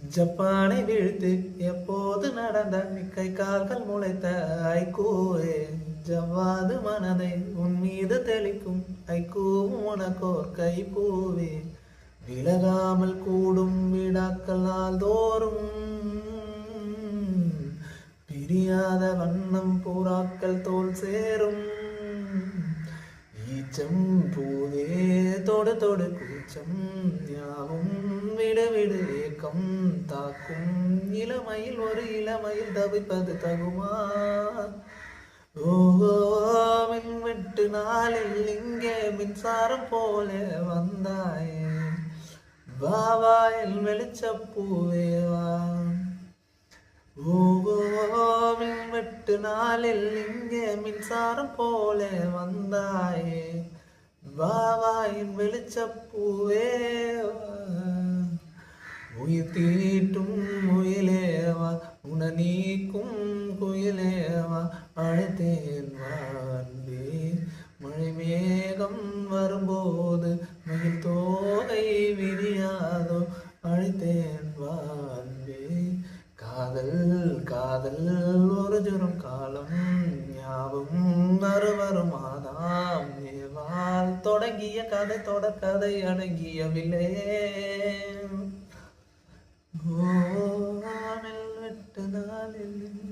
ஜப்பானை வீழ்த்து எப்போது நடந்த கை கால்கள் முளைத்த ஐக்கூவே ஜவ்வாது மனதை உன் மீது தெளிக்கும் ஐக்கூவும் உனக்கோர் கைப்பூவே விலகாமல் கூடும் விடாக்கள் நாள்தோறும் பிரியாத வண்ணம் பூராக்கள் தோல் சேரும் ஈச்சம் பூவே தொடு தொடு கூச்சம் யாவும் விடு விடு ஏக்கம் தாக்கும் இளமையில் ஒரு இளமையில் தவிப்பது தகுமா ஓஹோ மின்வெட்டு நாளில் இங்கே மின்சாரம் போல வந்தாயே வாவாயில் வெளிச்சப்பூவே வா மின்வெட்டு நாளில் இங்கே மின்சாரம் போல வந்தாயே வாவாயின் வெளிச்சப்பூவே உயிர் தீட்டும் முயலேவா உன நீக்கும் குயிலேவா அழைத்தேன் வான்பே மழை மேகம் வரும்போது மயில் தோகை விரியாதோ அழைத்தேன் வான்பே காதல் காதல் ஒரு ஜுரம் காலம் ஞாபகம் மறுவரும் மாதாம் ஏவால் தொடங்கிய கதை தொடர்கதை அடங்கியவில்லை ஓ விட்டு நாளில்